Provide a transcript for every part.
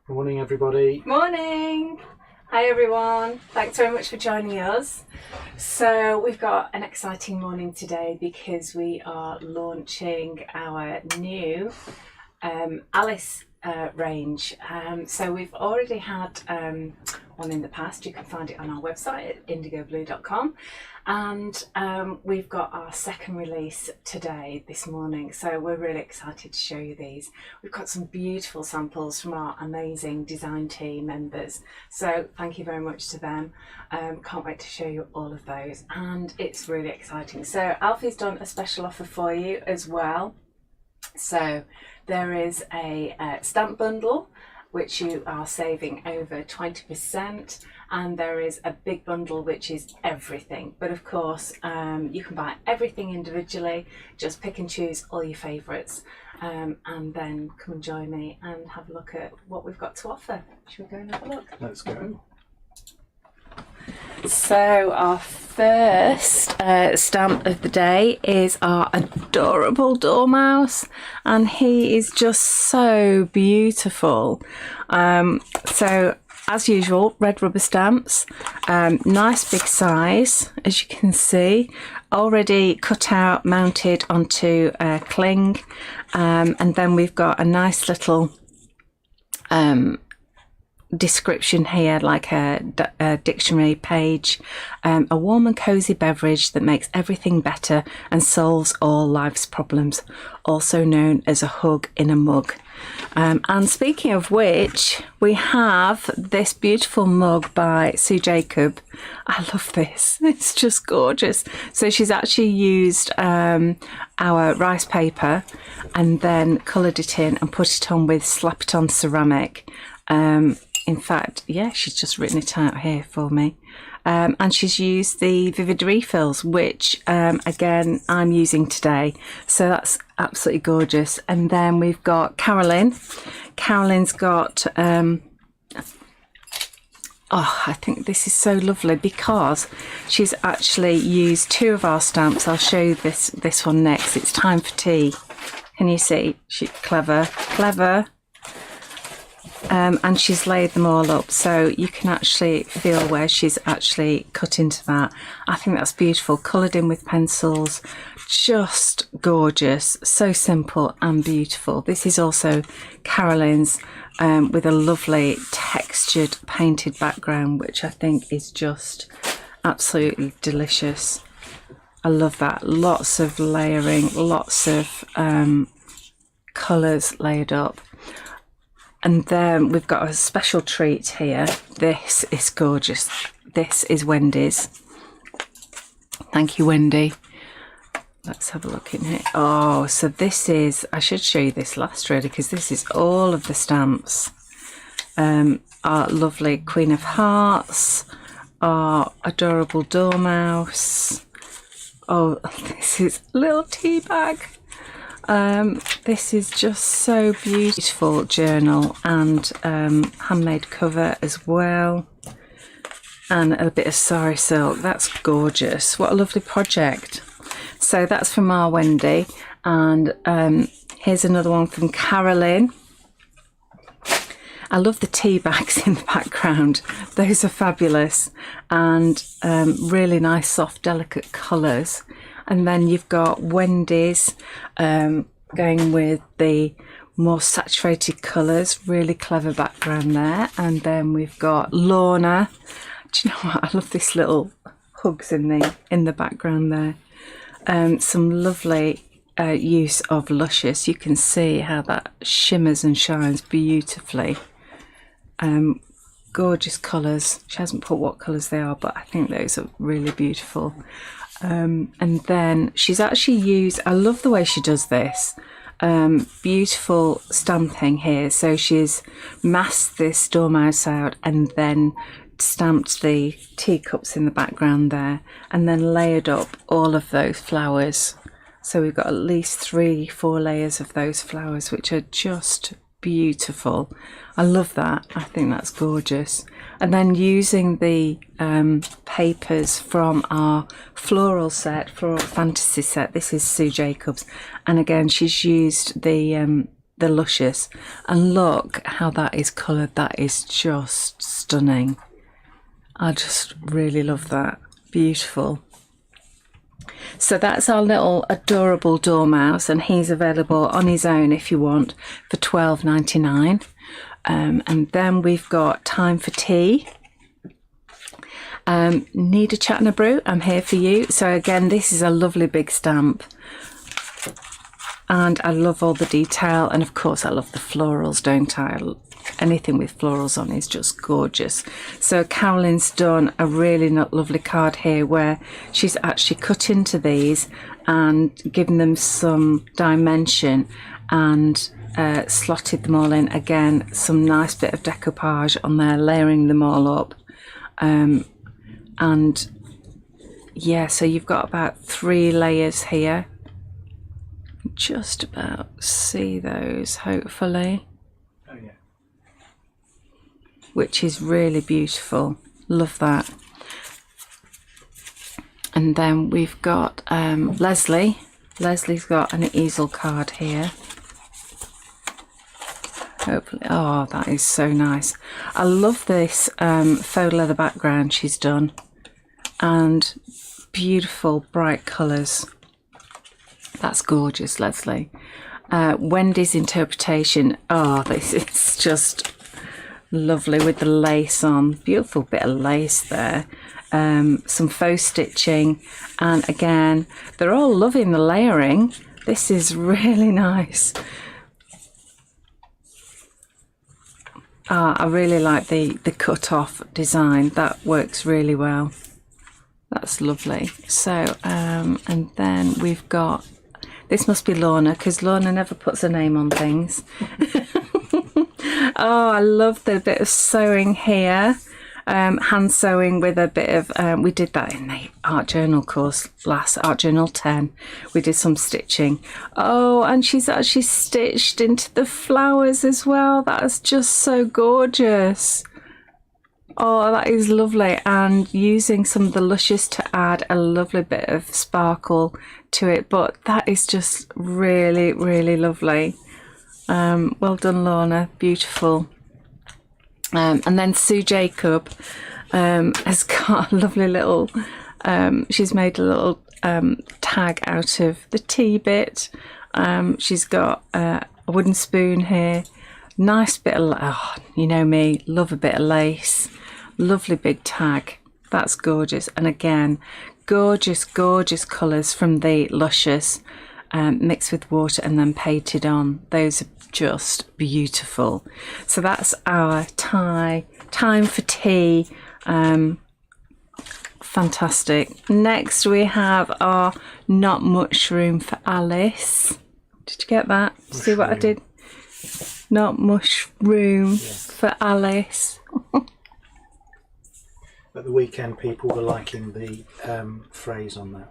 Morning, everybody. Morning! Hi everyone, thanks very much for joining us. So we've got an exciting morning today because we are launching our new Alice range. So we've already had one in the past. You can find it on our website at indigoblue.com, and we've got our second release today, this morning, so we're really excited to show you these. We've got some beautiful samples from our amazing design team members, so thank you very much to them. Can't wait to show you all of those, and it's really exciting. So Alfie's done a special offer for you as well. So there is a stamp bundle which you are saving over 20%, and there is a big bundle which is everything. But of course you can buy everything individually, just pick and choose all your favourites, and then come and join me and have a look at what we've got to offer. Should we go and have a look? Let's go. So our first stamp of the day is our adorable dormouse, and he is just so beautiful. So as usual, red rubber stamps, nice big size, as you can see, already cut out, mounted onto a cling, and then we've got a nice little description here, like a dictionary page. A warm and cozy beverage that makes everything better and solves all life's problems, also known as a hug in a mug. And speaking of which, we have this beautiful mug by Sue Jacob. I love this, it's just gorgeous. So she's actually used our rice paper and then coloured it in and put it on with slap it on ceramic. In fact, yeah, she's just written it out here for me. And she's used the Vivid Refills, which again I'm using today, so that's absolutely gorgeous. And then we've got Carolyn. Carolyn's got oh, I think this is so lovely because she's actually used two of our stamps. I'll show you this one next. It's Time for Tea. Can you see? She's clever. And she's laid them all up, so you can actually feel where she's actually cut into that. I think that's beautiful, coloured in with pencils, just gorgeous, so simple and beautiful. This is also Carolyn's, with a lovely textured painted background, which I think is just absolutely delicious. I love that. Lots of layering, lots of colours laid up. And then we've got a special treat here. This is gorgeous. This is Wendy's. Thank you, Wendy. Let's have a look in here. Oh, so this is, I should show you this last really, because this is all of the stamps. Our lovely Queen of Hearts, our adorable Dormouse. Oh, this is a little tea bag. This is just so beautiful journal, and handmade cover as well, and a bit of sari silk. That's gorgeous. What a lovely project. So that's from our Wendy, and here's another one from Carolyn. I love the tea bags in the background. Those are fabulous, and really nice soft delicate colours. And then you've got Wendy's, going with the more saturated colours, really clever background there. And then we've got Lorna. Do you know what? I love this little hugs in the background there. Some lovely use of Luscious. You can see how that shimmers and shines beautifully. Gorgeous colours. She hasn't put what colours they are, but I think those are really beautiful. And then she's actually used, I love the way she does this, beautiful stamping here. So she's masked this dormouse out and then stamped the teacups in the background there, and then layered up all of those flowers. So we've got at least 3-4 layers of those flowers, which are just beautiful. I love that. I think that's gorgeous. And then using the papers from our floral fantasy set. This is Sue Jacobs, and again she's used the the Luscious, and look how that is coloured. That is just stunning. I just really love that. Beautiful. So that's our little adorable dormouse, and he's available on his own if you want for $12.99. And then we've got Time for Tea. Need a chat and a brew? I'm here for you. So again, this is a lovely big stamp, and I love all the detail, and of course I love the florals, don't I? Anything with florals on is just gorgeous. So Carolyn's done a really lovely card here where she's actually cut into these and given them some dimension and slotted them all in. Again, some nice bit of decoupage on there, layering them all up. And yeah, so you've got about 3 layers here. Just about see those, hopefully. Oh yeah. Which is really beautiful. Love that. And then we've got Leslie. Leslie's got an easel card here. Hopefully, oh, that is so nice. I love this faux leather background she's done, and beautiful bright colours. That's gorgeous, Leslie. Wendy's interpretation. Oh, this is just lovely with the lace on. Beautiful bit of lace there. Some faux stitching, and again, they're all loving the layering. This is really nice. I really like the cut-off design. That works really well. That's lovely. So, and then we've got, this must be Lorna, because Lorna never puts her name on things. Oh, I love the bit of sewing here. Hand sewing with a bit of, we did that in the art journal course, last art journal 10. We did some stitching. Oh, and she's actually stitched into the flowers as well. That is just so gorgeous. Oh, that is lovely. And using some of the Luscious to add a lovely bit of sparkle to it. But that is just really, really lovely. Well done, Lorna. Beautiful. And then Sue Jacob has got a lovely little, she's made a little tag out of the tea bit. She's got a wooden spoon here. Nice bit of, oh, you know me, love a bit of lace. Lovely big tag. That's gorgeous. And again, gorgeous, gorgeous colours from the Luscious, mixed with water and then painted on. Those are just beautiful. So that's our Time for Tea. Fantastic. Next we have our Not Much Room for Alice. Did you get that? Mushroom. See what I did? Not much room for Alice. At the weekend, people were liking the phrase on that.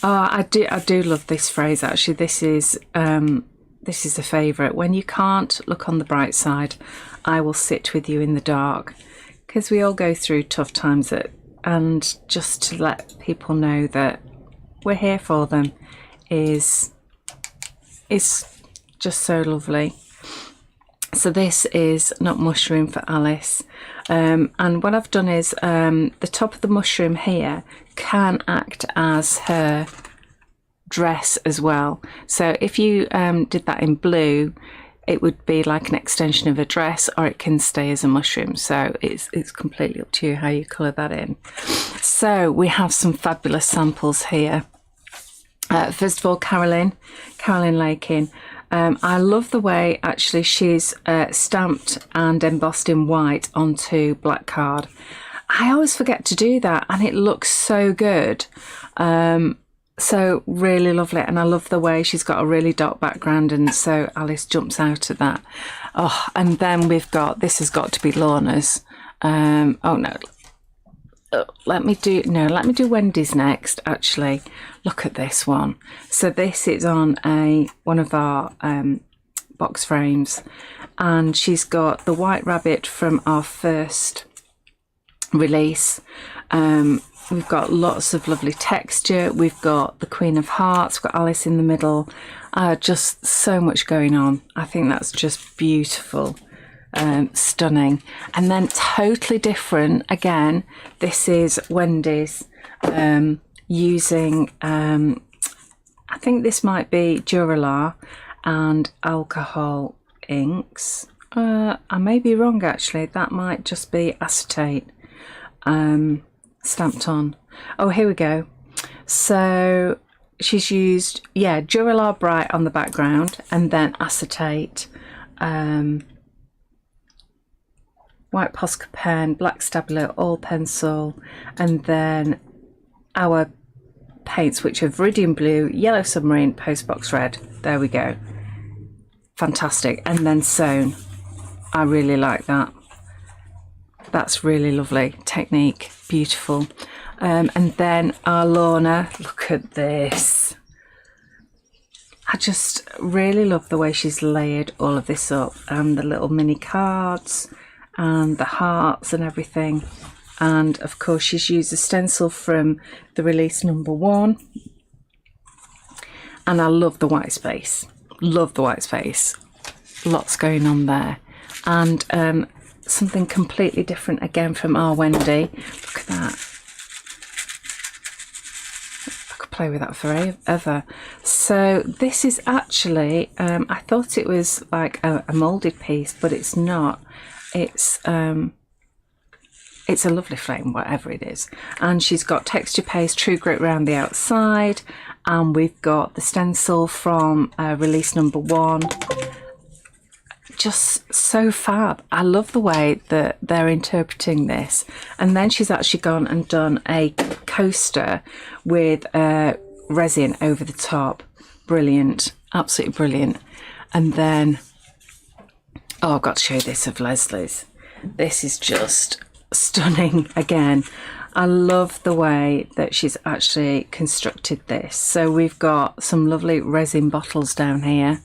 Oh, I do love this phrase. Actually, this is a favourite. When you can't look on the bright side, I will sit with you in the dark. Because we all go through tough times, and just to let people know that we're here for them is just so lovely. So this is Not Mushroom for Alice. And what I've done is the top of the mushroom here can act as her dress as well. So if you did that in blue, it would be like an extension of a dress, or it can stay as a mushroom. So it's completely up to you how you colour that in. So we have some fabulous samples here. First of all, Carolyn Lakin. I love the way actually she's stamped and embossed in white onto black card. I always forget to do that, and it looks so good. So really lovely, and I love the way she's got a really dark background, and so Alice jumps out of that. Oh, and then we've got, this has got to be Lorna's. Oh no, let me do Wendy's next. Actually, look at this one. So this is on one of our box frames, and she's got the white rabbit from our first release, We've got lots of lovely texture. We've got the Queen of Hearts. We've got Alice in the middle. Just so much going on. I think that's just beautiful. Stunning. And then totally different again, this is Wendy's using I think this might be Duralar and alcohol inks. I may be wrong actually, that might just be acetate stamped on. Oh, here we go. So she's used, yeah, Duralar Bright on the background and then acetate, white Posca pen, black Stabilo, oil pencil, and then our paints, which are Viridian Blue, Yellow Submarine, Postbox Red. There we go. Fantastic. And then sewn. I really like that. That's really lovely technique. Beautiful. And then our Lorna. Look at this. I just really love the way she's layered all of this up, and the little mini cards and the hearts and everything. And of course she's used a stencil from the release #1, and I love the white space. Love the white space. Lots going on there. And something completely different again from our Wendy. Look at that. I could play with that forever. So this is actually, I thought it was like a moulded piece, but it's not. It's a lovely flame, whatever it is. And she's got texture paste, True Grit around the outside. And we've got the stencil from release #1. Just so fab. I love the way that they're interpreting this. And then she's actually gone and done a coaster with resin over the top. Brilliant. Absolutely brilliant. And then, oh, I've got to show you this of Leslie's. This is just stunning again. I love the way that she's actually constructed this. So we've got some lovely resin bottles down here,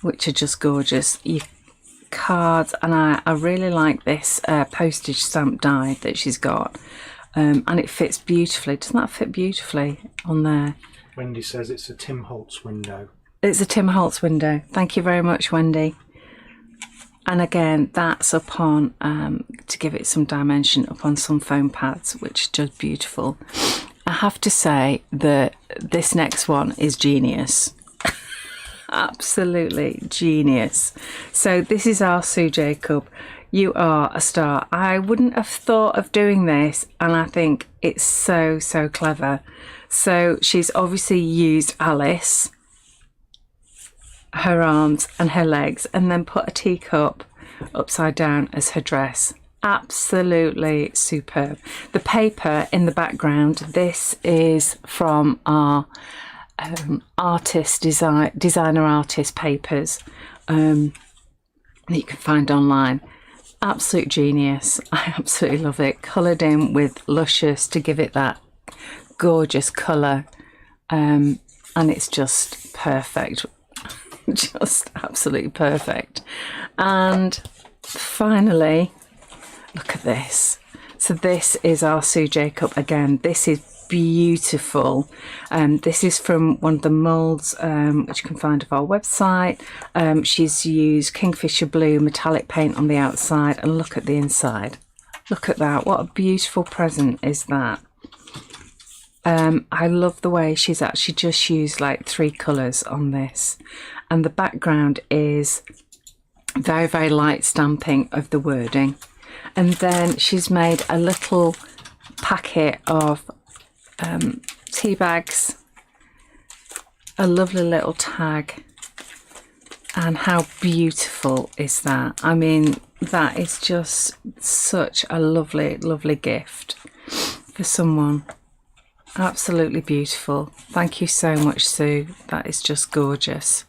which are just gorgeous. Your cards, and I really like this postage stamp die that she's got, and it fits beautifully. Doesn't that fit beautifully on there? Wendy says it's a Tim Holtz window. It's a Tim Holtz window. Thank you very much, Wendy. And again, that's upon, to give it some dimension, upon some foam pads, which is just beautiful. I have to say that this next one is genius. Absolutely genius. So this is our Sue Jacob. You are a star. I wouldn't have thought of doing this, and I think it's so clever. So she's obviously used Alice, her arms and her legs, and then put a teacup upside down as her dress. Absolutely superb. The paper in the background, this is from our designer artist papers that you can find online. Absolute genius. I absolutely love it. Coloured in with Luscious to give it that gorgeous colour, and it's just perfect. Just absolutely perfect. And finally, look at this. So this is our Sue Jacob again. This is beautiful. This is from one of the moulds which you can find off our website. She's used Kingfisher Blue metallic paint on the outside, and look at the inside. Look at that. What a beautiful present is that. I love the way she's actually just used like 3 colours on this, and the background is very light stamping of the wording. And then she's made a little packet of tea bags, a lovely little tag, and how beautiful is that? I mean, that is just such a lovely gift for someone. Absolutely beautiful. Thank you so much, Sue. That is just gorgeous.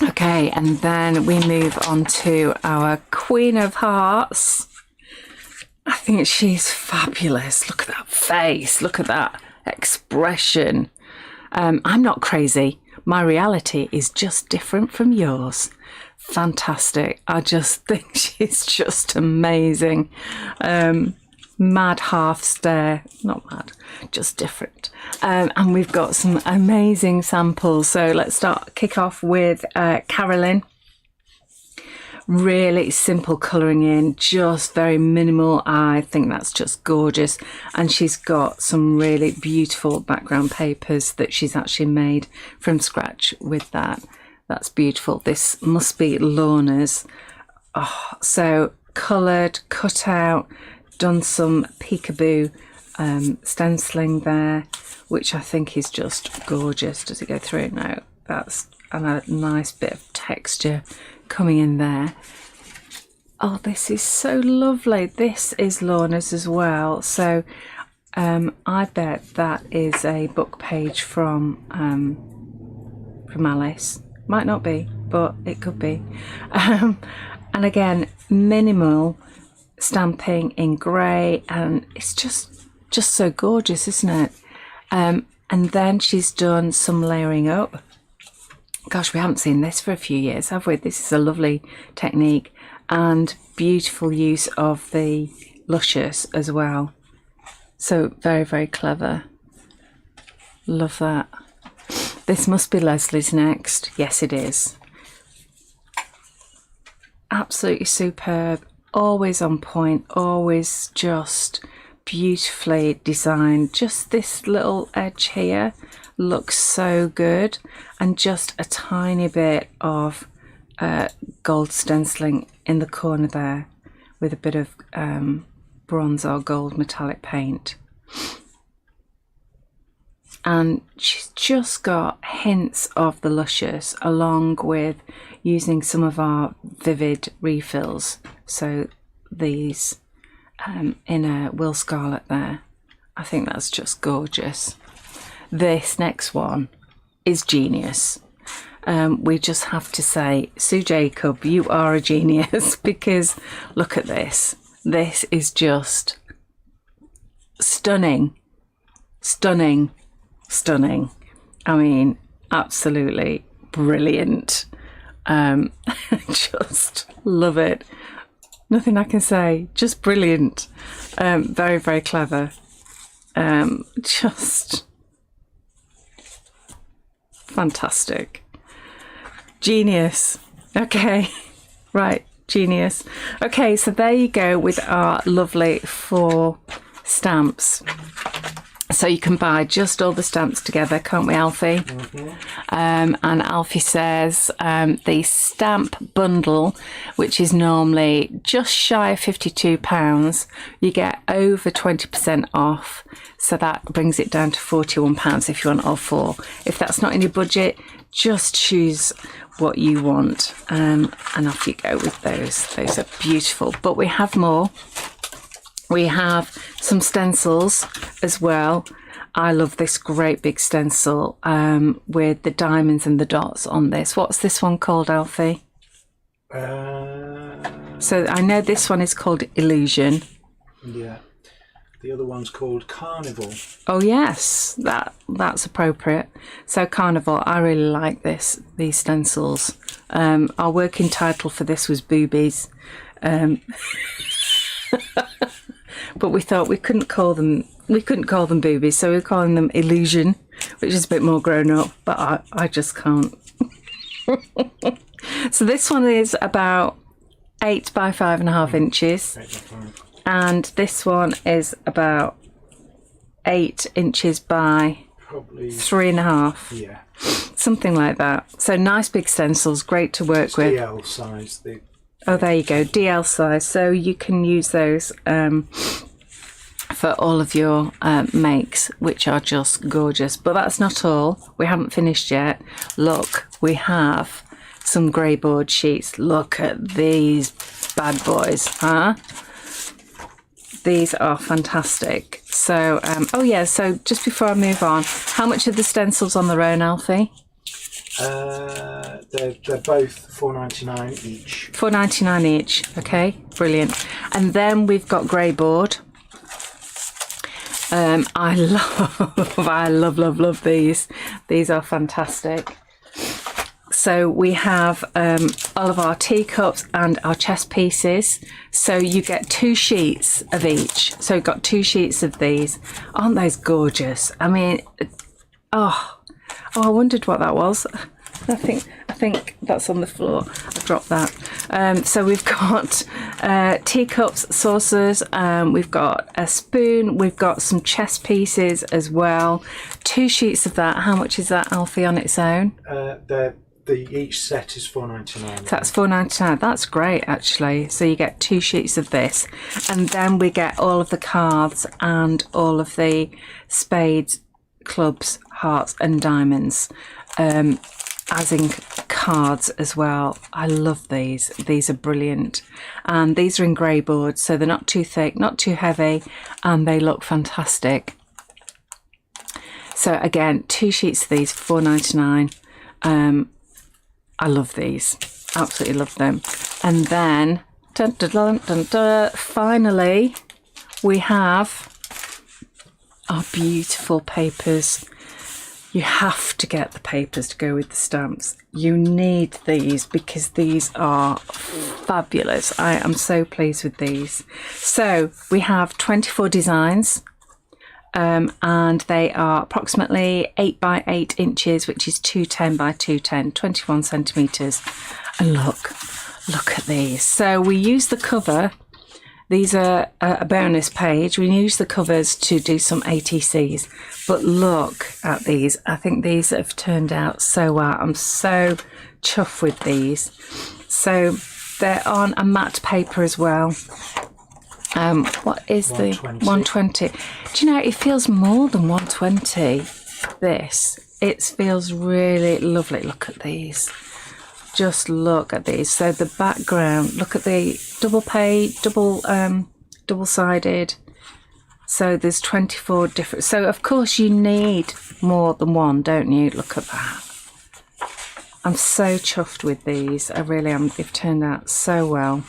Okay, and then we move on to our Queen of Hearts. I think she's fabulous. Look at that face. Look at that expression. I'm not crazy. My reality is just different from yours. Fantastic. I just think she's just amazing. mad half stare, not mad, just different. And we've got some amazing samples. So let's kick off with Carolyn. Really simple colouring in, just very minimal. I think that's just gorgeous. And she's got some really beautiful background papers that she's actually made from scratch with that. That's beautiful. This must be Lorna's. Oh, so coloured, cut out, done some peekaboo stenciling there, which I think is just gorgeous. Does it go through? No, that's a nice bit of texture coming in there. Oh, this is so lovely. This is Lorna's as well. So I bet that is a book page from Alice. Might not be, but it could be. And again, minimal stamping in grey, and it's just so gorgeous, isn't it? And then she's done some layering up. Gosh, we haven't seen this for a few years, have we? This is a lovely technique and beautiful use of the luscious as well. So very, very clever. Love that. This must be Leslie's next. Yes, it is. Absolutely superb. Always on point. Always just beautifully designed. Just this little edge here looks so good, and just a tiny bit of gold stenciling in the corner there with a bit of bronze or gold metallic paint. And she's just got hints of the luscious along with using some of our vivid refills. So these in a Will Scarlet there. I think that's just gorgeous. This next one is genius. We just have to say, Sue Jacob, you are a genius, because look at this. This is just stunning, stunning, stunning. I mean, absolutely brilliant. Just love it. Nothing I can say, just brilliant. Very, very clever. Just fantastic. Genius. Okay, right, genius. Okay, so there you go with our lovely 4 stamps. So you can buy just all the stamps together, can't we, Alfie? Mm-hmm. And Alfie says the stamp bundle, which is normally just shy of £52, you get over 20% off. So that brings it down to £41 if you want all 4. If that's not in your budget, just choose what you want, and off you go with those. Those are beautiful. But we have more. We have some stencils as well. I love this great big stencil with the diamonds and the dots on this. What's this one called, Alfie? So I know this one is called Illusion. Yeah. The other one's called Carnival. Oh yes, that's appropriate. So Carnival, I really like these stencils. Our working title for this was Boobies. But we thought we couldn't call them boobies, so we're calling them Illusion, which is a bit more grown up, but I just can't. So this one is about 8 by 5.5 inches. 8 by 5. And this one is about 8 inches by probably 3.5. Yeah. Something like that. So nice big stencils, great to work with. DL size. Oh, there you go, DL size. So you can use those for all of your makes, which are just gorgeous. But that's not all. We haven't finished yet. Look, we have some Greyboard sheets. Look at these bad boys, huh? These are fantastic. So, oh yeah, so just before I move on, how much are the stencils on their own, Alfie? They're both $4.99 each. $4.99 each. Okay, brilliant. And then we've got Greyboard. I love these. These are fantastic. So we have all of our teacups and our chess pieces. So you get 2 sheets of each. So you've got 2 sheets of these. Aren't those gorgeous? I mean, oh, I wondered what that was. I think that's on the floor. I dropped that. So we've got teacups, saucers, we've got a spoon, we've got some chess pieces as well. 2 sheets of that. How much is that, Alfie, on its own? Each set is $4.99. That's $4.99. That's great, actually. So you get 2 sheets of this, and then we get all of the cards and all of the spades, clubs, hearts, and diamonds. As in cards as well. I love these. These are brilliant. And these are in Greyboard, so they're not too thick, not too heavy, and they look fantastic. So again, 2 sheets of these, $4.99. I love these. Absolutely love them. And then, dun, dun, dun, dun, dun, finally, we have our beautiful papers. You have to get the papers to go with the stamps. You need these because these are fabulous. I am so pleased with these. So we have 24 designs, and they are approximately 8 by 8 inches, which is 210 by 210, 21 centimetres. And look at these. So we use the cover. These are a bonus page. We use the covers to do some ATCs, but look at these. I think these have turned out so well. I'm so chuffed with these. So they're on a matte paper as well. What is 120. the 120? Do you know, it feels more than 120, this. It feels really lovely. Look at these. Just look at these. So the background, look at the double-sided. So there's 24 different. So of course you need more than one, don't you? Look at that. I'm so chuffed with these. I really am. They've turned out so well.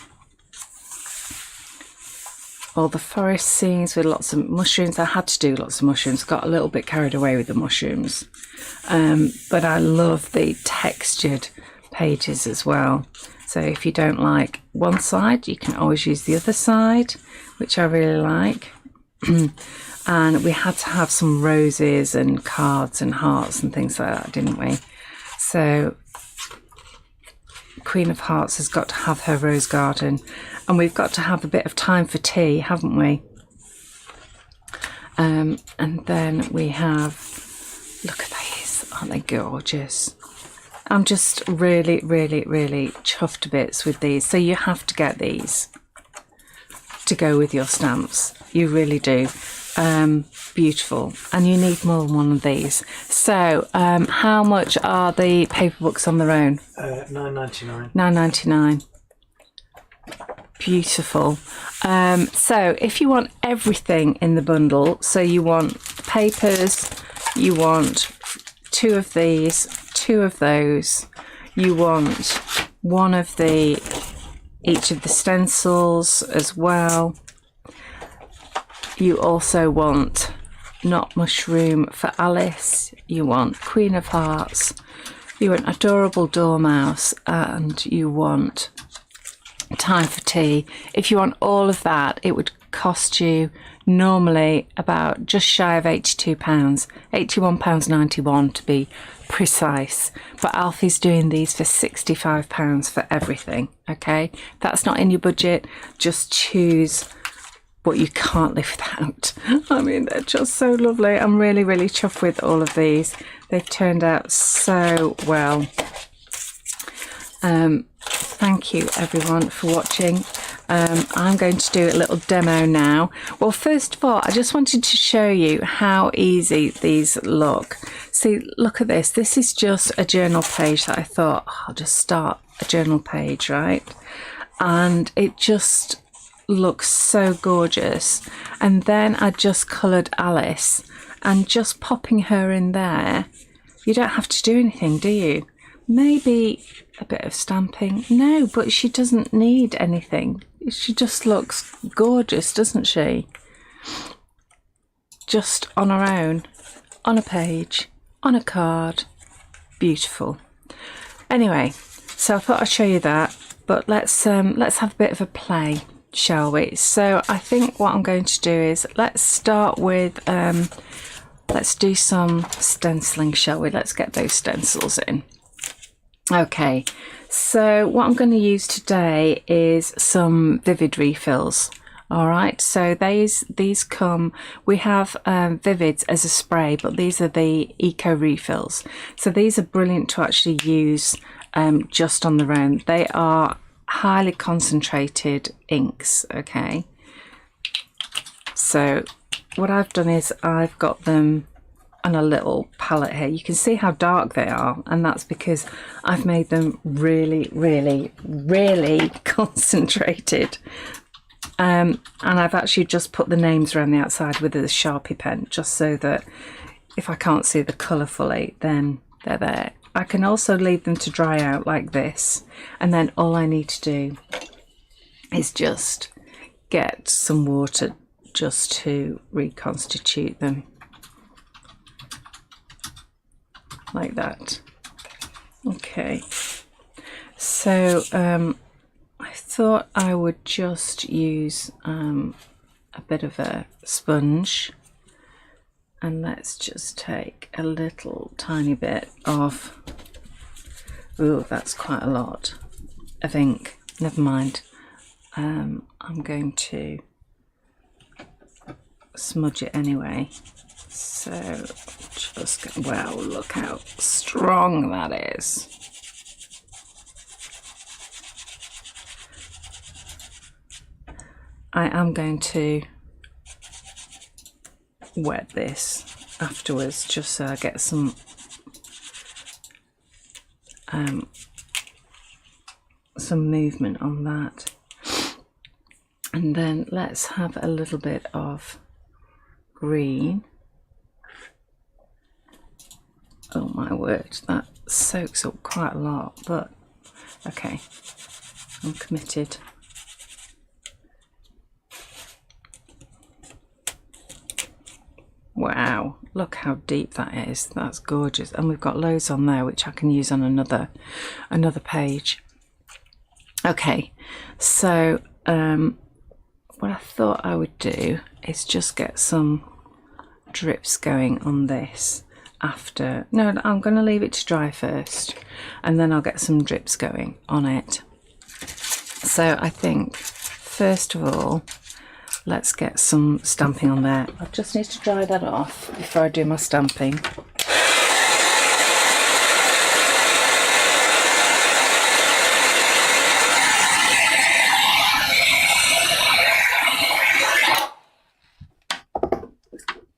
All the forest scenes with lots of mushrooms. I had to do lots of mushrooms. Got a little bit carried away with the mushrooms. But I love the textured pages as well. So if you don't like one side, you can always use the other side, which I really like. And we had to have some roses and cards and hearts and things like that, didn't we? So Queen of Hearts has got to have her rose garden, and we've got to have a bit of time for tea, haven't we? And then we have, look at these, aren't they gorgeous? I'm just really, really, really chuffed to bits with these. So you have to get these to go with your stamps. You really do. Beautiful. And you need more than one of these. So how much are the paper books on their own? $9.99. $9.99. Beautiful. So if you want everything in the bundle, so you want papers, you want 2 of these, 2 of those, you want 1 of each of the stencils as well. You also want Not Mushroom for Alice, you want Queen of Hearts, you want Adorable Dormouse, and you want Time for Tea. If you want all of that, it would cost you normally about just shy of £82, £81.91 to be precise. But Alfie's doing these for £65 for everything. Okay, that's not in your budget. Just choose what you can't live without. I mean, they're just so lovely. I'm really, really chuffed with all of these. They've turned out so well. Thank you everyone for watching. I'm going to do a little demo now. Well, first of all, I just wanted to show you how easy these look. See, look at this. This is just a journal page that I thought, I'll just start a journal page, right? And it just looks so gorgeous. And then I just coloured Alice, and just popping her in there, you don't have to do anything, do you? Maybe a bit of stamping. No, but she doesn't need anything. She just looks gorgeous, doesn't she? Just on her own, on a page, on a card. Beautiful. Anyway, so I thought I'd show you that, but let's have a bit of a play, shall we? So I think what I'm going to do is let's start with let's do some stenciling, shall we? Let's get those stencils in. Okay, so what I'm going to use today is some Vivid refills. All right, so these come, we have Vivids as a spray, but these are the eco refills. So these are brilliant to actually use just on their own. They are highly concentrated inks, okay? So what I've done is I've got them on a little palette here. You can see how dark they are, and that's because I've made them really, really, really concentrated. And I've actually just put the names around the outside with a Sharpie pen, just so that if I can't see the colour fully, then they're there. I can also leave them to dry out like this, and then all I need to do is just get some water just to reconstitute them. Like that. Okay. So, I thought I would just use a bit of a sponge, and let's just take a little tiny bit of, ooh, that's quite a lot of ink, never mind. I'm going to smudge it anyway. So just, wow, look how strong that is. I am going to wet this afterwards, just so I get some movement on that. And then let's have a little bit of green. Oh my word, that soaks up quite a lot, but okay, I'm committed. Wow, look how deep that is. That's gorgeous. And we've got loads on there which I can use on another page. Okay, so what I thought I would do is just get some drips going on this after. No, I'm going to leave it to dry first, and then I'll get some drips going on it. So I think first of all, let's get some stamping on there. I just need to dry that off before I do my stamping.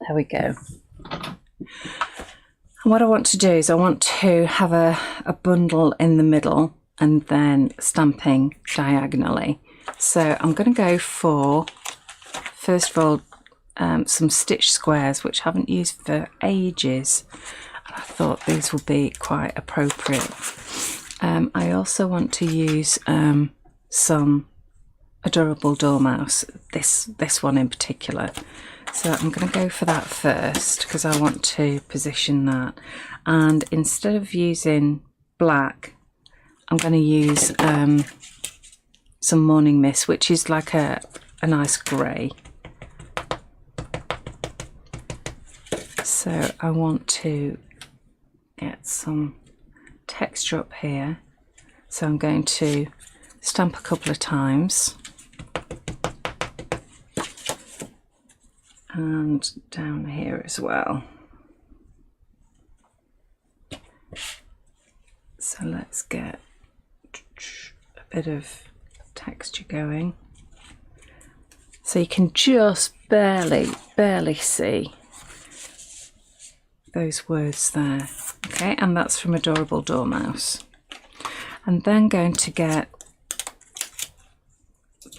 There we go. And what I want to do is I want to have a bundle in the middle and then stamping diagonally. So I'm going to go for, first of all, some stitch squares, which I haven't used for ages. I thought these will be quite appropriate. I also want to use some Adorable Dormouse, this one in particular. So I'm going to go for that first because I want to position that. And instead of using black, I'm going to use some Morning Mist, which is like a nice grey. So I want to get some texture up here. So I'm going to stamp a couple of times. And down here as well. So let's get a bit of texture going. So you can just barely see those words there. Okay, and that's from Adorable Dormouse. And then going to get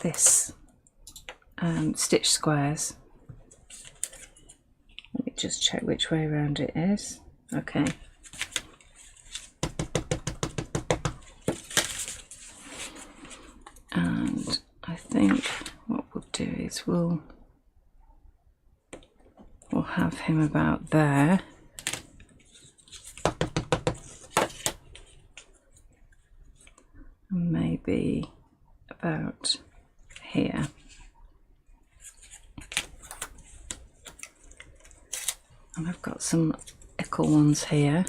this stitch squares. Let me just check which way around it is. Okay. And I think what we'll do is we'll have him about there. and maybe about here. And I've got some ickle ones here.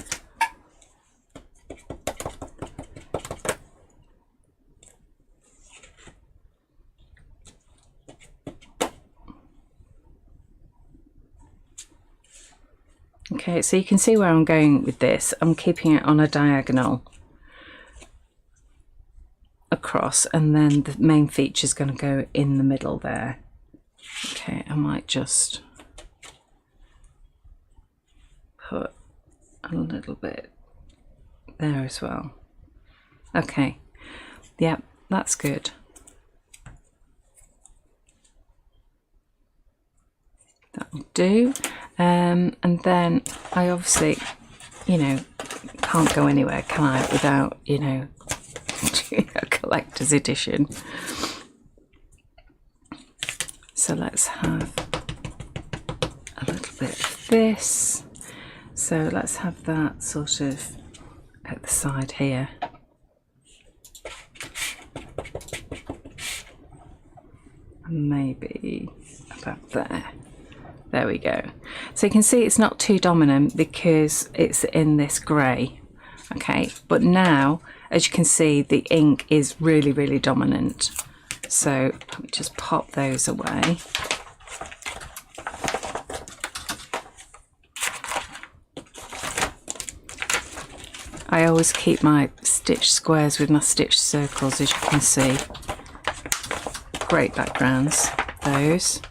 Okay, so you can see where I'm going with this. I'm keeping it on a diagonal across, and then the main feature is going to go in the middle there. Okay, I might just put a little bit there as well. Okay, yep, that's good. That'll do. And then I obviously, you know, can't go anywhere, can I, without, you know, doing a collector's edition. So let's have a little bit of this. So let's have that sort of at the side here. And maybe about there. There we go. So you can see it's not too dominant because it's in this grey. Okay, but now, as you can see, the ink is really, really dominant. So let me just pop those away. I always keep my stitch squares with my stitch circles, as you can see. Great backgrounds, those.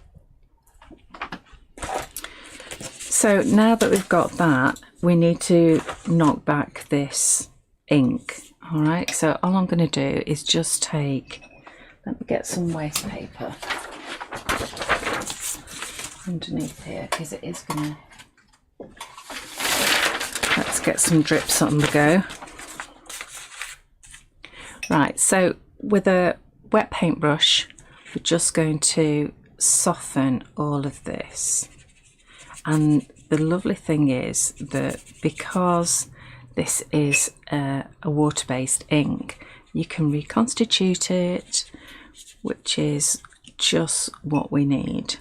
So now that we've got that, we need to knock back this ink. All right, so all I'm going to do is just take, let me get some waste paper underneath here, because it is going to, let's get some drips on the go. Right, so with a wet paintbrush, we're just going to soften all of this. And the lovely thing is that because this is a water-based ink, you can reconstitute it, which is just what we need.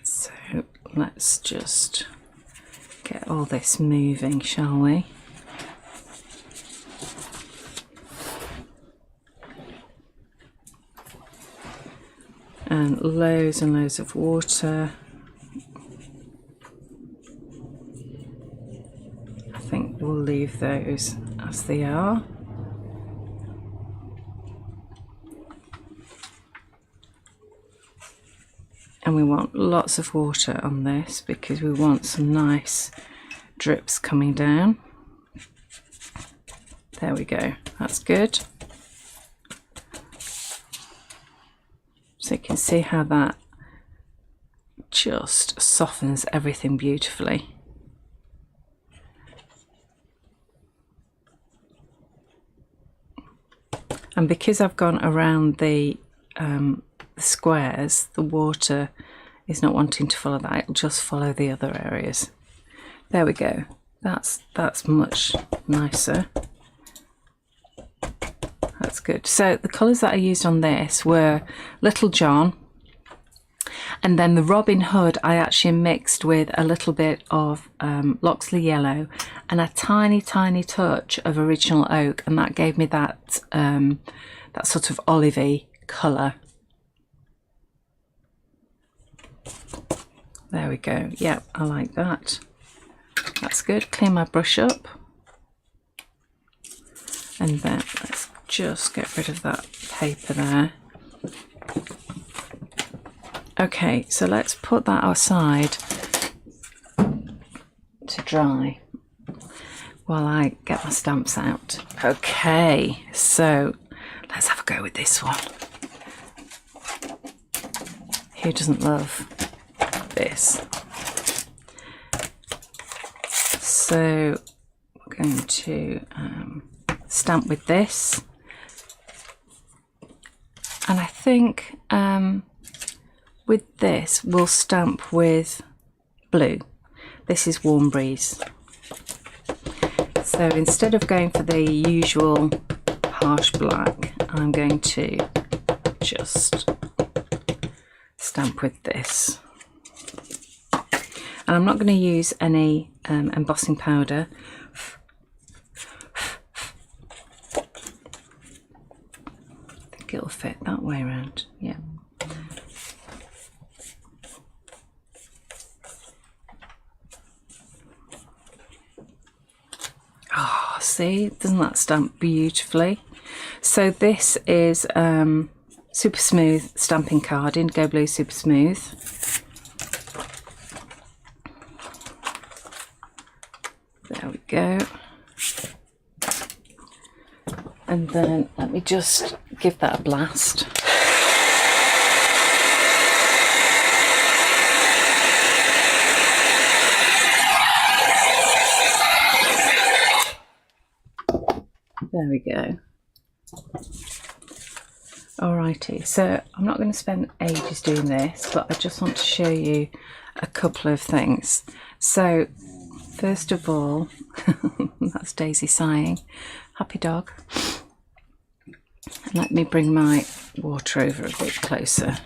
So let's just get all this moving, shall we? And loads of water. I think we'll leave those as they are. And we want lots of water on this because we want some nice drips coming down. There we go, that's good. So you can see how that just softens everything beautifully. And because I've gone around the squares, the water is not wanting to follow that, it'll just follow the other areas. There we go, that's much nicer. That's good. So the colours that I used on this were Little John, and then the Robin Hood I actually mixed with a little bit of Loxley Yellow and a tiny touch of Original Oak, and that gave me that that sort of olivey colour. There we go. Yep, I like that. That's good. Clean my brush up, and then let's just get rid of that paper there. Okay, so let's put that aside to dry while I get my stamps out. Okay, so let's have a go with this one. Who doesn't love this? So we're going to stamp with this. And I think with this we'll stamp with blue. This is Warm Breeze. So instead of going for the usual harsh black, I'm going to just stamp with this. And I'm not going to use any embossing powder. I think it'll fit that way around, yeah. Oh, see, doesn't that stamp beautifully? So this is Super Smooth stamping card, Indigo Blue Super Smooth. There we go. And then let me just give that a blast. There we go. Alrighty, so I'm not going to spend ages doing this, but I just want to show you a couple of things. So first of all, that's Daisy sighing, happy dog. Let me bring my water over a bit closer.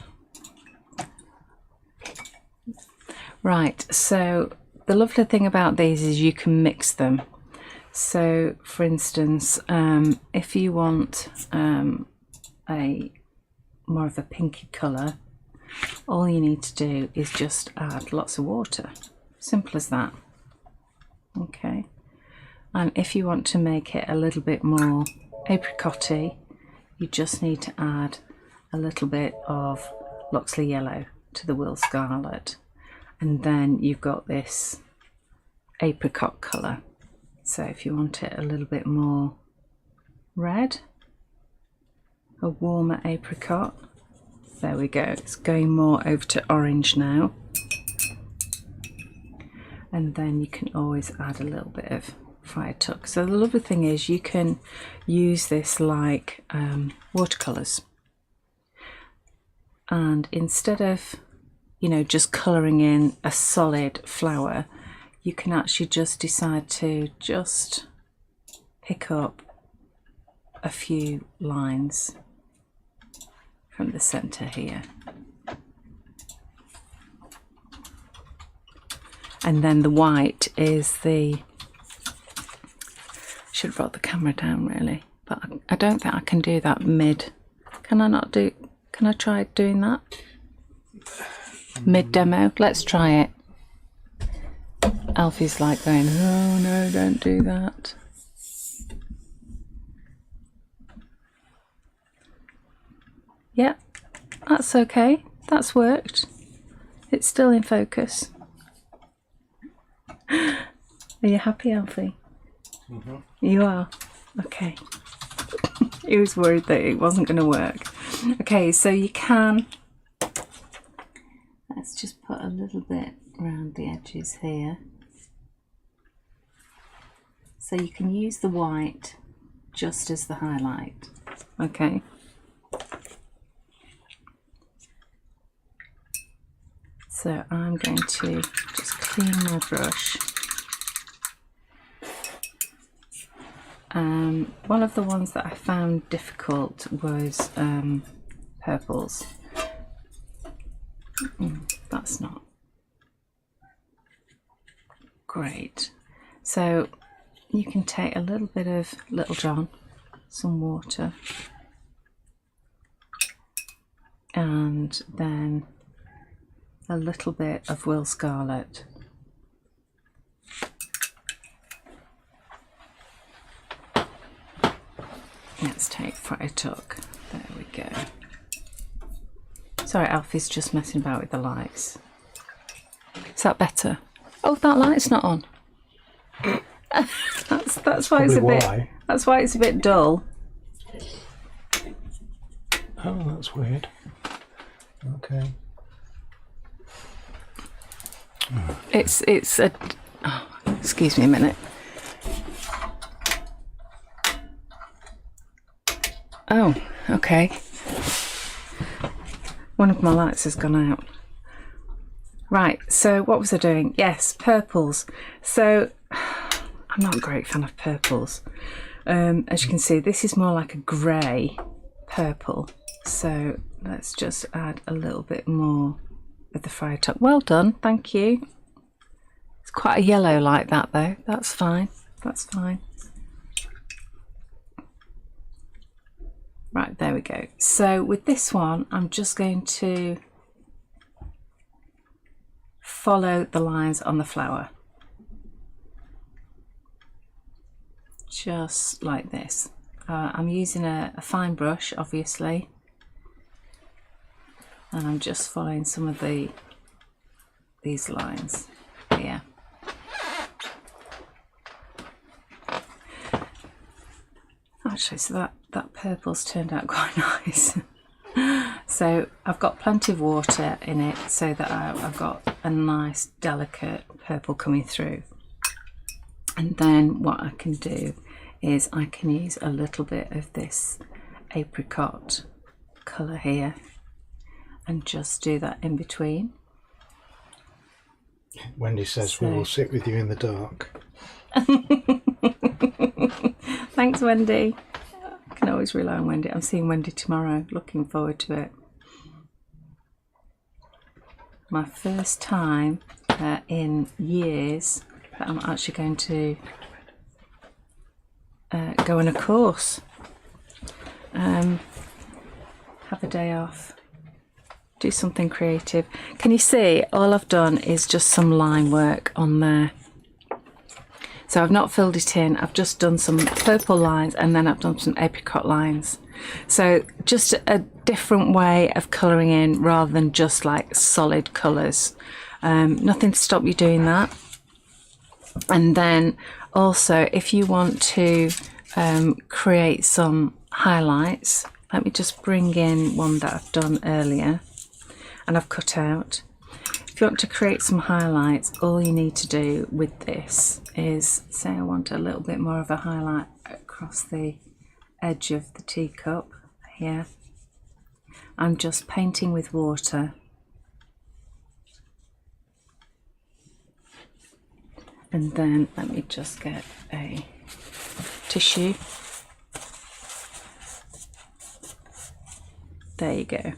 Right, so the lovely thing about these is you can mix them. So for instance, if you want a more of a pinky colour, all you need to do is just add lots of water. Simple as that. Okay. And if you want to make it a little bit more apricot-y, you just need to add a little bit of Loxley Yellow to the Will Scarlet, and then you've got this apricot colour. So if you want it a little bit more red, a warmer apricot, there we go, it's going more over to orange now. And then you can always add a little bit of Fire Tuck. So the lovely thing is you can use this like watercolours, and instead of, you know, just colouring in a solid flower, you can actually just decide to just pick up a few lines from the centre here. And then the white is the, should have brought the camera down really, but I don't think I can do that mid. Can I not do, can I try doing that? Mid demo, let's try it. Alfie's like going, oh no, don't do that. Yeah, that's okay, that's worked. It's still in focus. Are you happy, Alfie? Mm-hmm. You are? Okay. He was worried that it wasn't going to work. Okay, so you can, let's just put a little bit around the edges here. So you can use the white just as the highlight. Okay. So I'm going to just clean my brush. One of the ones that I found difficult was purples. That's not great. So you can take a little bit of Little John, some water, and then a little bit of Will Scarlet. Let's take Fire Tuck. There we go. Sorry, Alfie's just messing about with the lights. Is that better? Oh, that light's not on. that's why it's a bit. That's why it's a bit dull. Oh, that's weird. Okay. It's a. Oh, excuse me a minute. Oh, okay. One of my lights has gone out. Right, so what was I doing? Yes, purples. So I'm not a great fan of purples. As you can see, this is more like a grey purple. So let's just add a little bit more of the fire top. Well done, thank you. It's quite a yellow like that though. That's fine. That's fine. Right, there we go. So with this one, I'm just going to follow the lines on the flower. Just like this. I'm using a fine brush, obviously. And I'm just following some of these lines here. Actually, so that purple's turned out quite nice. So I've got plenty of water in it so that I've got a nice delicate purple coming through. And then what I can do is I can use a little bit of this apricot colour here and just do that in between. Wendy says we will sit with you in the dark. Thanks, Wendy. I can always rely on Wendy. I'm seeing Wendy tomorrow. Looking forward to it. My first time in years that I'm actually going to go on a course. Have a day off. Do something creative. Can you see all I've done is just some line work on there. So I've not filled it in, I've just done some purple lines and then I've done some apricot lines. So just a different way of colouring in rather than just like solid colours. Nothing to stop you doing that. And then also if you want to create some highlights, let me just bring in one that I've done earlier and I've cut out. If you want to create some highlights, all you need to do with this is, say I want a little bit more of a highlight across the edge of the teacup here. I'm just painting with water. And then let me just get a tissue. There you go.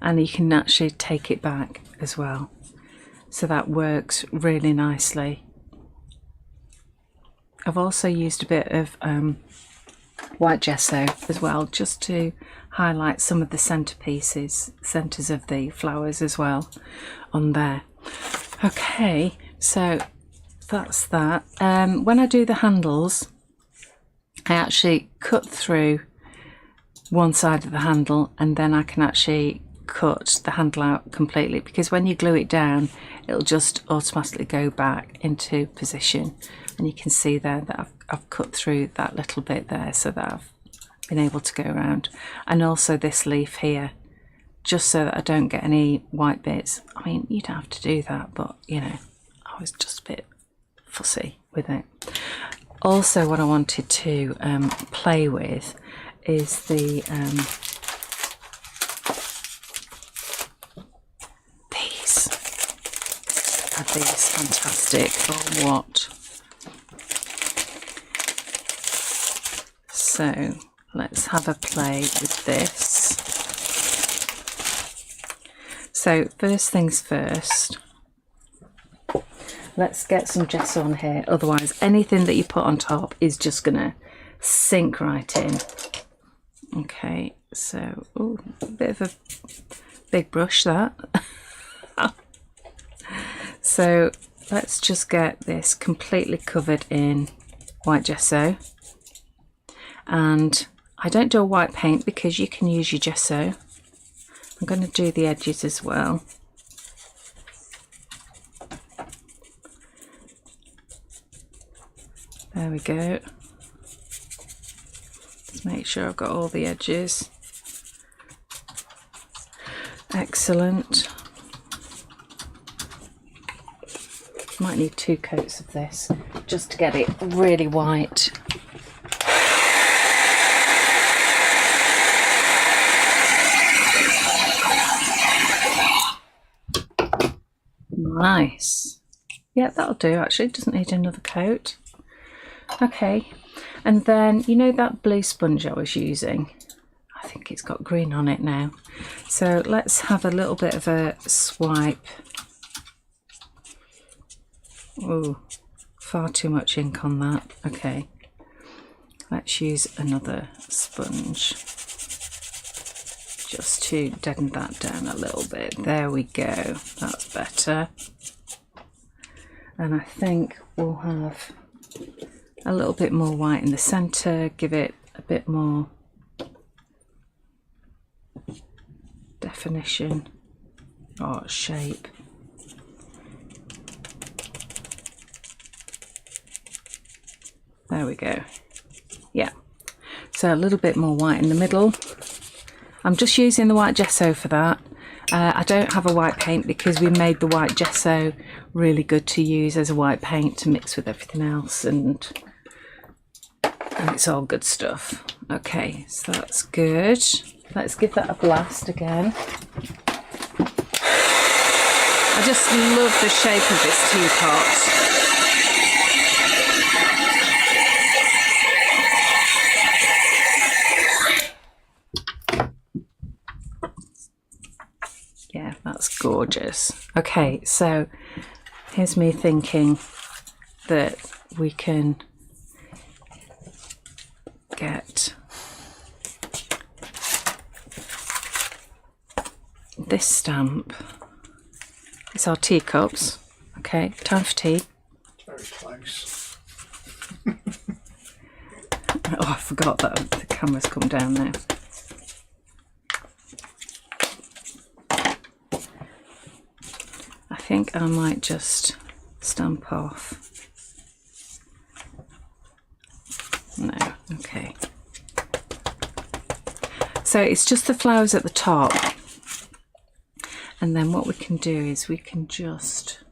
And you can actually take it back as well. So that works really nicely. I've also used a bit of white gesso as well, just to highlight some of the centres of the flowers as well on there. Okay, so that's that. When I do the handles, I actually cut through one side of the handle and then I can actually cut the handle out completely, because when you glue it down it'll just automatically go back into position, and you can see there that I've cut through that little bit there so that I've been able to go around. And also this leaf here, just so that I don't get any white bits. I mean, you don't have to do that, but you know, I was just a bit fussy with it. Also what I wanted to play with is the these fantastic or what. So let's have a play with this. So first things first, let's get some gesso on here, otherwise anything that you put on top is just gonna sink right in. Okay, so ooh, a bit of a big brush that. So let's just get this completely covered in white gesso, and I don't do a white paint because you can use your gesso. I'm going to do the edges as well. There we go. Let's make sure I've got all the edges. Excellent. Might need 2 coats of this just to get it really white. Nice. Yeah, that'll do actually. Doesn't need another coat. Okay, and then you know that blue sponge I was using? I think it's got green on it now. So let's have a little bit of a swipe. Oh, far too much ink on that. Okay, let's use another sponge just to deaden that down a little bit. There we go, that's better. And I think we'll have a little bit more white in the center, give it a bit more definition or shape. There we go. Yeah, so a little bit more white in the middle. I'm just using the white gesso for that. I don't have a white paint because we made the white gesso really good to use as a white paint to mix with everything else, and it's all good stuff. Okay, so that's good. Let's give that a blast again. I just love the shape of this teapot. Yeah, that's gorgeous. Okay, so here's me thinking that we can get this stamp. It's our teacups. Okay, time for tea. Very close. Oh, I forgot that the camera's come down now. I think I might just stamp off. No, okay. So it's just the flowers at the top. And then what we can do is we can just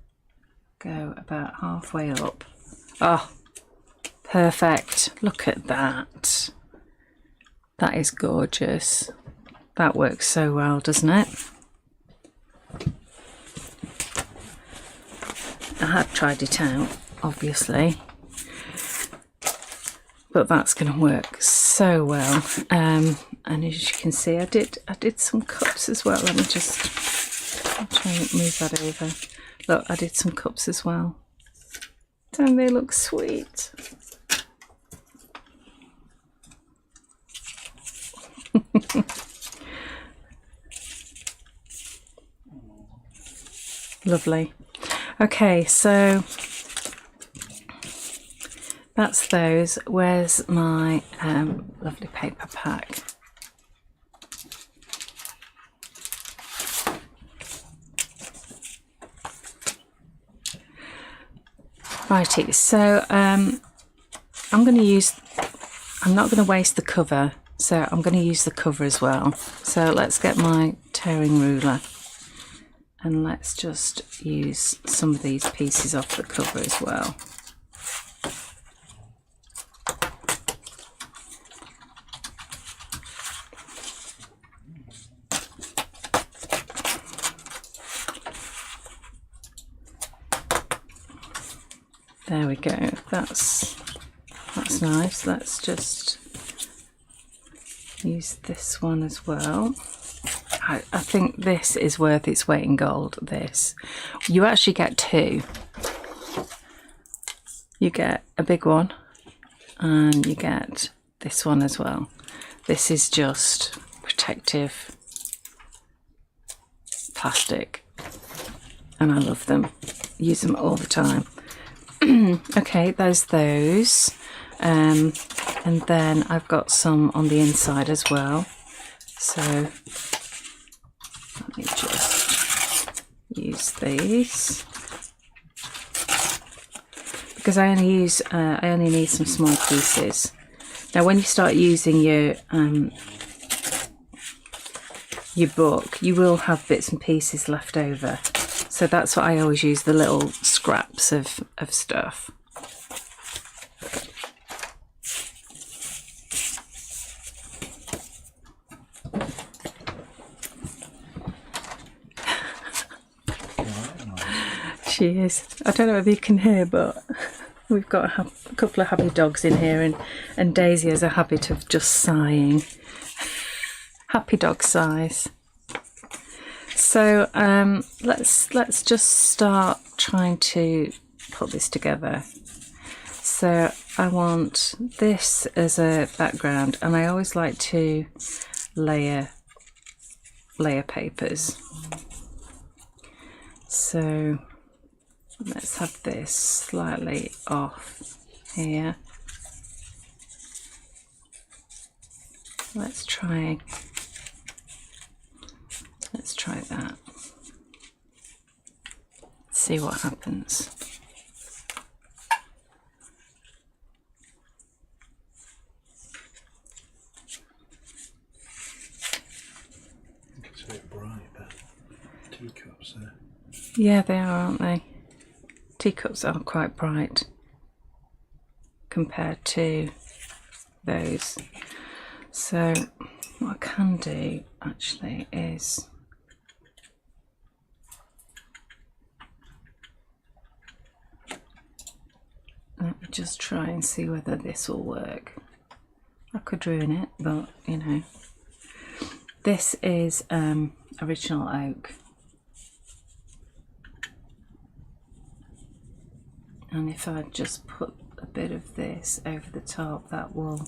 go about halfway up. Oh, perfect. Look at that. That is gorgeous. That works so well, doesn't it? I have tried it out, obviously, but that's going to work so well. And as you can see, I did some cups as well. Let me just try and move that over. Look, I did some cups as well. Don't they look sweet? Lovely. Okay, so that's those. Where's my lovely paper pack? Righty, so I'm not going to waste the cover, so I'm going to use the cover as well. So let's get my tearing ruler and let's just use some of these pieces off the cover as well. There we go, that's nice. Let's just use this one as well. I think this is worth its weight in gold, this. You actually get two. You get a big one and you get this one as well. This is just protective plastic and I love them. Use them all the time. Okay, there's those. And then I've got some on the inside as well. So let me just use these because I only need some small pieces. Now, when you start using your book, you will have bits and pieces left over. So that's what I always use, the little scraps of stuff. She is. I don't know whether you can hear, but We've got a couple of happy dogs in here, and Daisy has a habit of just sighing. Happy dog sighs. So let's just start trying to put this together. So I want this as a background, and I always like to layer papers. So let's have this slightly off here. Let's try that. See what happens. It's a bit bright, but teacups there. Yeah, they are, aren't they? Teacups are quite bright compared to those. So what I can do actually is let me just try and see whether this will work. I could ruin it, but you know. This is original oak. And if I just put a bit of this over the top, that will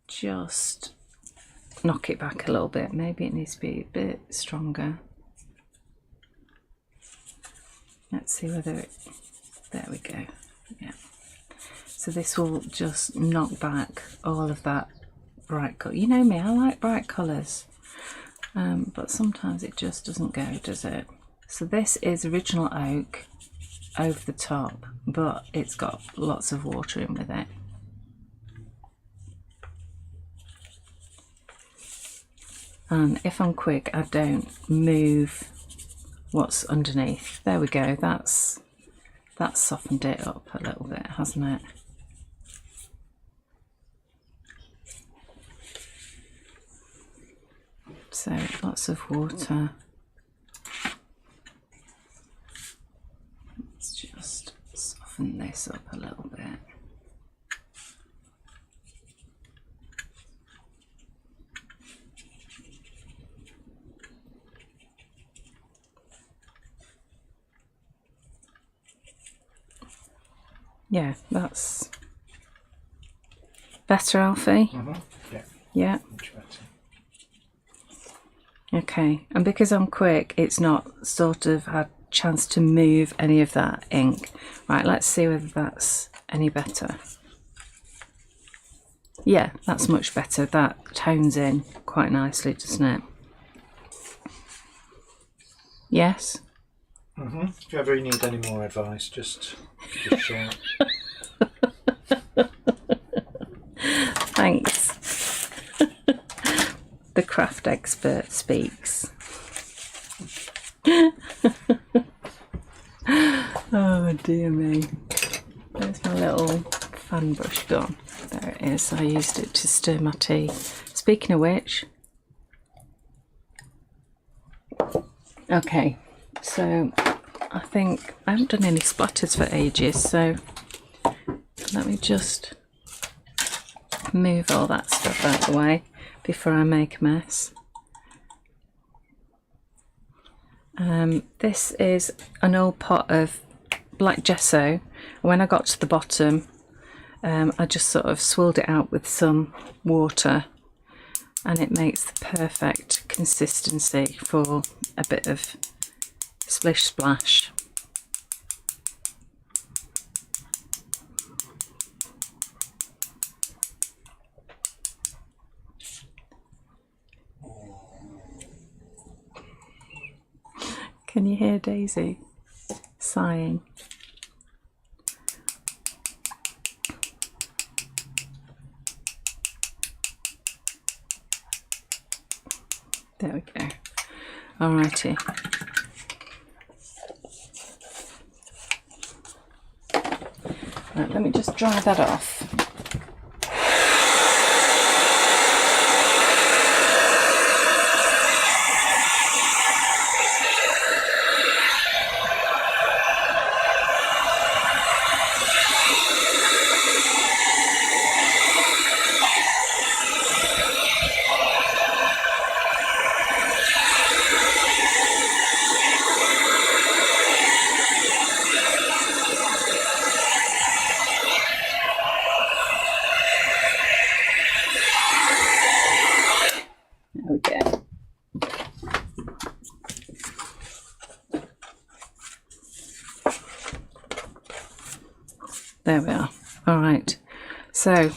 just knock it back a little bit. Maybe it needs to be a bit stronger. Let's see whether it, there we go. Yeah. So this will just knock back all of that bright colour. You know me, I like bright colours, but sometimes it just doesn't go, does it? So this is original oak over the top, but it's got lots of water in with it. And if I'm quick, I don't move what's underneath. There we go. That's softened it up a little bit, hasn't it? So lots of water. Let's just soften this up a little bit. Yeah, that's better, Alfie. Yeah. Yeah. Much better. Okay, and because I'm quick, it's not sort of had chance to move any of that ink. Right, let's see whether that's any better. Yeah, that's much better. That tones in quite nicely, doesn't it? Yes? If you ever need any more advice, just shout. Thanks. The craft expert speaks. Oh dear me. There's my little fan brush gone. There it is. I used it to stir my tea. Speaking of which. Okay, so I think I haven't done any splatters for ages, so let me just move all that stuff out of the way before I make a mess. This is an old pot of black gesso. When I got to the bottom, I just sort of swirled it out with some water, and it makes the perfect consistency for a bit of splish splash. Can you hear Daisy sighing? There we go. Alrighty. Right, let me just dry that off. There we are. All right, so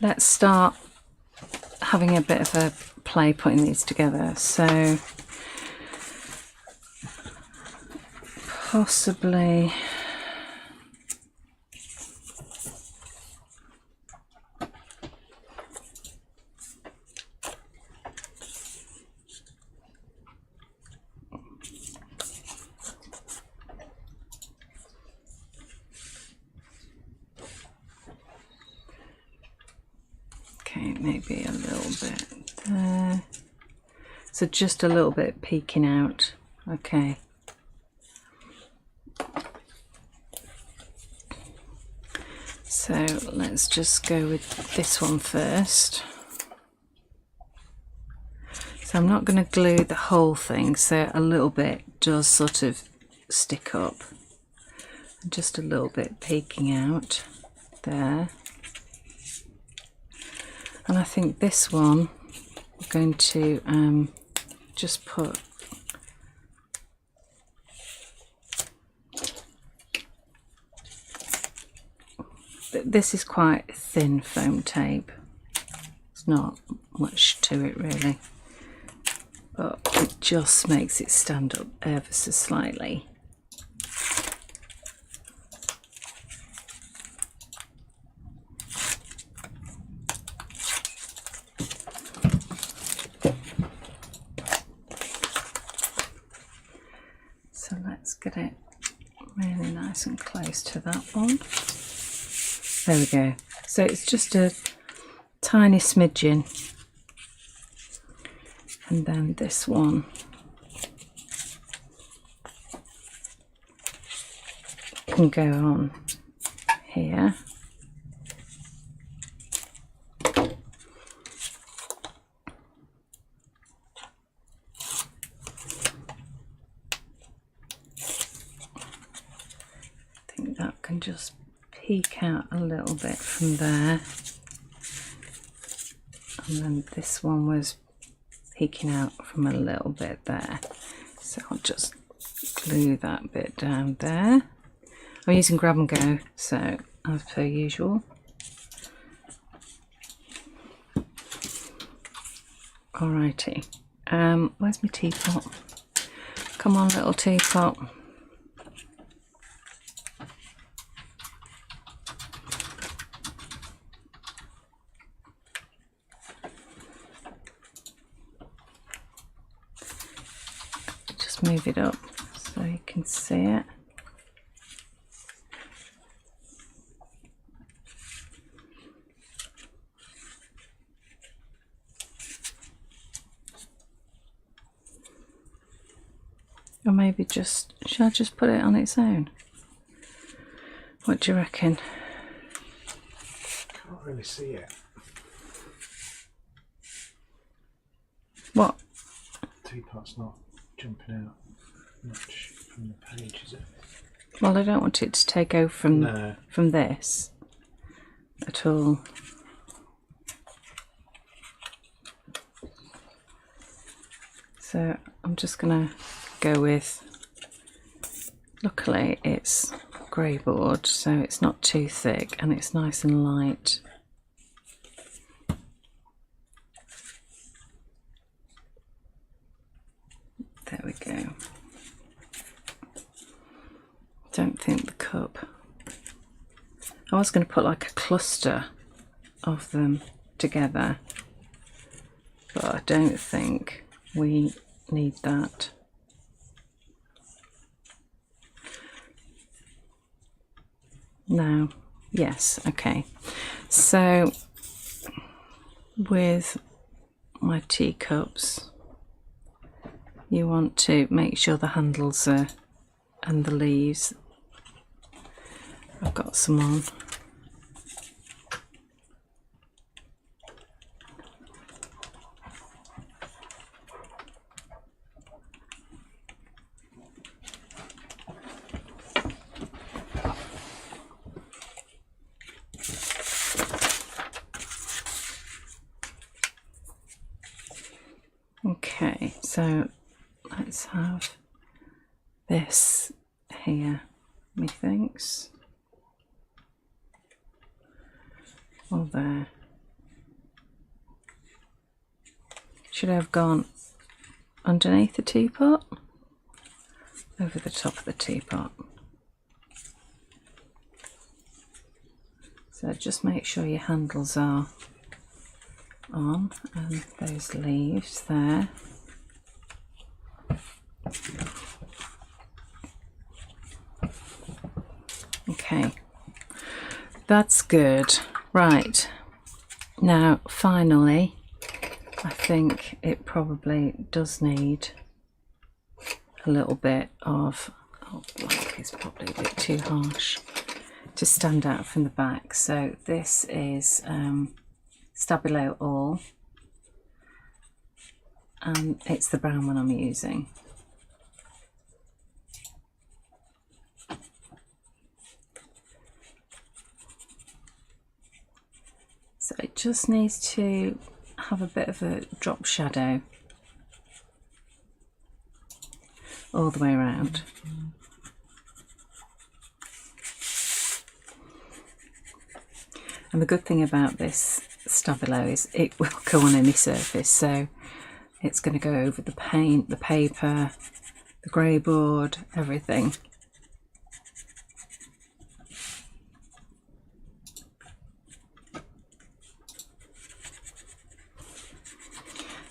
let's start having a bit of a play putting these together. So possibly maybe a little bit there. So just a little bit peeking out. Okay. So let's just go with this one first. So I'm not going to glue the whole thing, so a little bit does sort of stick up. Just a little bit peeking out there. And I think this one we're going to just put this is quite thin foam tape. It's not much to it really, but it just makes it stand up ever so slightly. So let's get it really nice and close to that one. There we go. So it's just a tiny smidgen. And then this one can go on here. That can just peek out a little bit from there, and then this one was peeking out from a little bit there, so I'll just glue that bit down there. I'm using grab and go, so as per usual. Alrighty, where's my teapot? Come on, little teapot. Move it up so you can see it. Or maybe just, shall I just put it on its own? What do you reckon? Can't really see it. What? Teapot's not jumping out much from the page, is it? Well, I don't want it to take over from this at all. So I'm just gonna go with, luckily it's Greyboard, so it's not too thick and it's nice and light. There we go. Don't think the cup. I was going to put like a cluster of them together, but I don't think we need that. No. Yes. Okay. So with my teacups, you want to make sure the handles are, and the leaves, I've got some on. Okay, so let's have this here, methinks. All there. Should I have gone underneath the teapot? Over the top of the teapot. So just make sure your handles are on and those leaves there. Okay, that's good. Right, now finally, I think it probably does need a little bit of, oh, black is probably a bit too harsh to stand out from the back. So this is Stabilo All, and it's the brown one I'm using. So it just needs to have a bit of a drop shadow all the way around. And the good thing about this Stabilo is it will go on any surface, so it's going to go over the paint, the paper, the Greyboard, everything.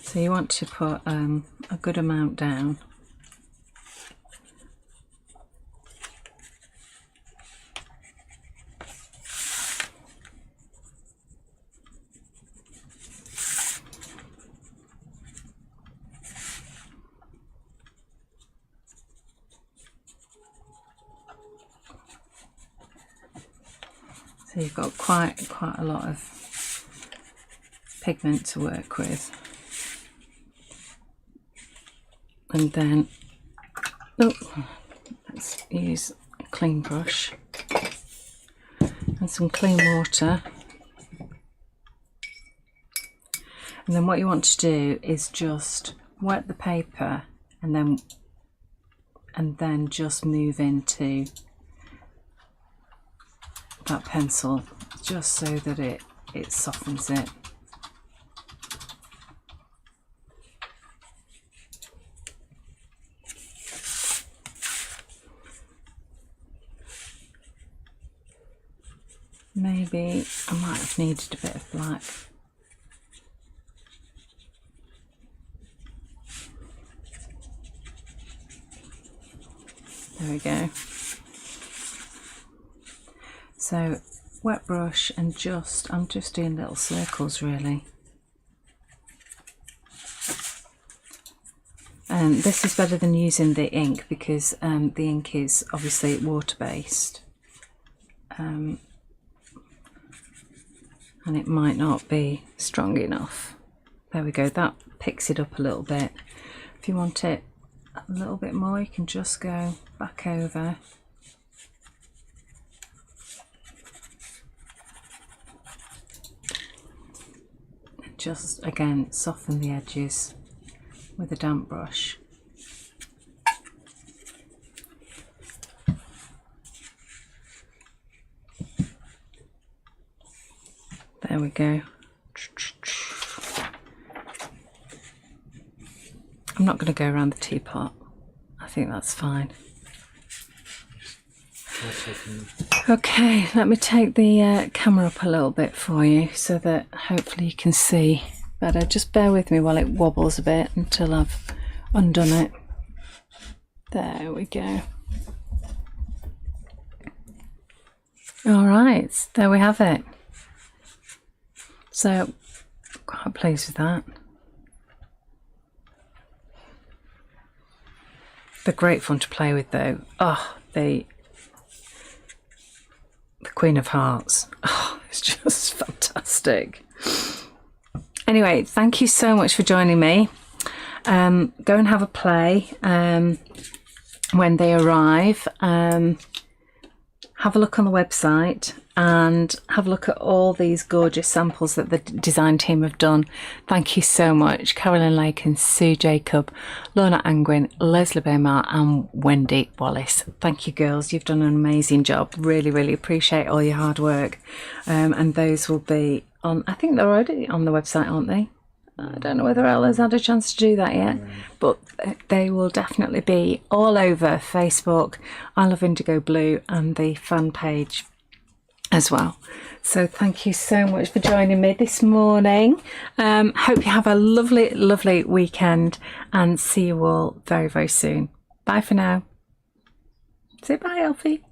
So you want to put a good amount down. So you've got quite a lot of pigment to work with. And then, oh, let's use a clean brush and some clean water. And then what you want to do is just wet the paper and then just move into that pencil, just so that it softens it. Maybe I might have needed a bit of black. There we go. So wet brush and I'm just doing little circles really. And this is better than using the ink because the ink is obviously water based. And it might not be strong enough. There we go, that picks it up a little bit. If you want it a little bit more, you can just go back over. And just again soften the edges with a damp brush. There we go. I'm not going to go around the teapot. I think that's fine. Okay, let me take the camera up a little bit for you so that hopefully you can see better. Just bear with me while it wobbles a bit until I've undone it. There we go. All right, there we have it. So, quite pleased with that. They're great fun to play with though. Oh, the Queen of Hearts. Oh, it's just fantastic. Anyway, thank you so much for joining me. Go and have a play when they arrive. have a look on the website and have a look at all these gorgeous samples that the design team have done. Thank you so much, Carolyn Lakin, Sue Jacob, Lorna Angwin, Leslie Baymar and Wendy Wallace. Thank you girls, you've done an amazing job. Really appreciate all your hard work. And those will be on, I think they're already on the website, aren't they? I don't know whether Ella's had a chance to do that yet, but they will definitely be all over Facebook, I Love Indigo Blue, and the fan page as well. So thank you so much for joining me this morning. Hope you have a lovely weekend, and see you all very soon. Bye for now. Say bye, Elfie.